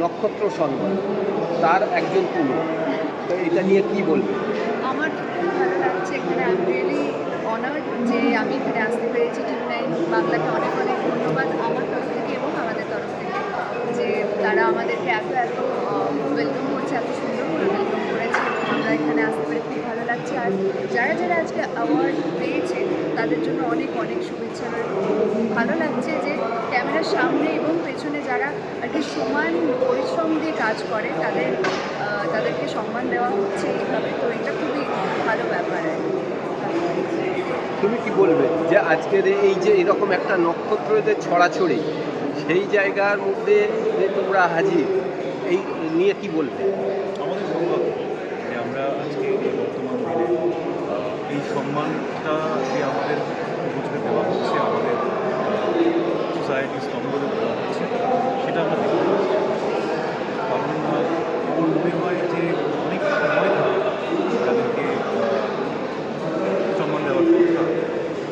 নক্ষত্র সম্মান, তার একজন তুমি, তো এটা নিয়ে কি বলবে? আমার তো খুব ভালো লাগছে এখানে। আই এম রিয়েলি অনার্ড যে আমি এখানে আসতে পেরেছি। টিভি9 বাংলাকে অনেক অনেক ধন্যবাদ আমার তরফ থেকে এবং আমাদের তরফ থেকে, যে তারা আমাদেরকে এত এত ওয়েলকাম করছে, এত সুন্দর করে ওয়েলকাম করেছে এবং আমরা এখানে আসতে পেরে খুব ভালো লাগছে। আর যারা যারা আজকে অ্যাওয়ার্ড পেয়েছে তাদের জন্য অনেক অনেক শুভেচ্ছা রইল। ভালো লাগছে যে ক্যামেরার সামনে এবং পেছনে যারা আর কি সমান পরিশ্রম দিয়ে কাজ করে তাদেরকে সম্মান দেওয়া হচ্ছে এইভাবে, তো এটা খুবই ভালো ব্যাপার আর কি। তুমি কি বলবে যে আজকের এই যে এরকম একটা নক্ষত্রদের ছড়াছড়ি, সেই জায়গার মধ্যে যে তোমরা হাজির, এই নিয়ে কি বলবে? আমাদের সৌভাগ্য যে আমরা আজকে এই বর্তমান দিনে এই সম্মানটা যে আমাদের পূর্বজকে দেওয়া হচ্ছে, আমাদের সোসাইটির স্তম্ভকে দেওয়া হচ্ছে, সেটা আমরা দেখতে পাচ্ছি। কারণ আমার মনে হয় যে অনেক সময় ধরে তাদেরকে সম্মান দেওয়ার কথা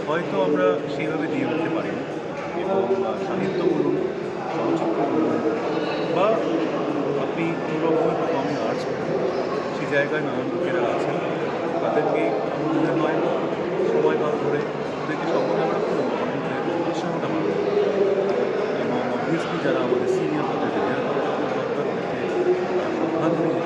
হয়তো আমরা সেইভাবে দিয়ে উঠতে পারিনি, এবং সাহিত্য বলুন, চলচ্চিত্র বলুন, বা আপনি কোনো রকমের পারফর্মিং আর্টস বলুন, সেই জায়গায় নানান লোকেরা আছেন। তাদেরকে আমার মনে হয় সময়কাল ধরে ওদেরকে সম্মান দেওয়াটা খুব ইম্পর্টেন্ট, উৎসাহটা বাড়বে। এবং অবভিয়াসলি যারা আমাদের সিনিয়র তাদেরকে দেওয়া দরকার, ওদেরকে শ্রদ্ধাঞ্জলি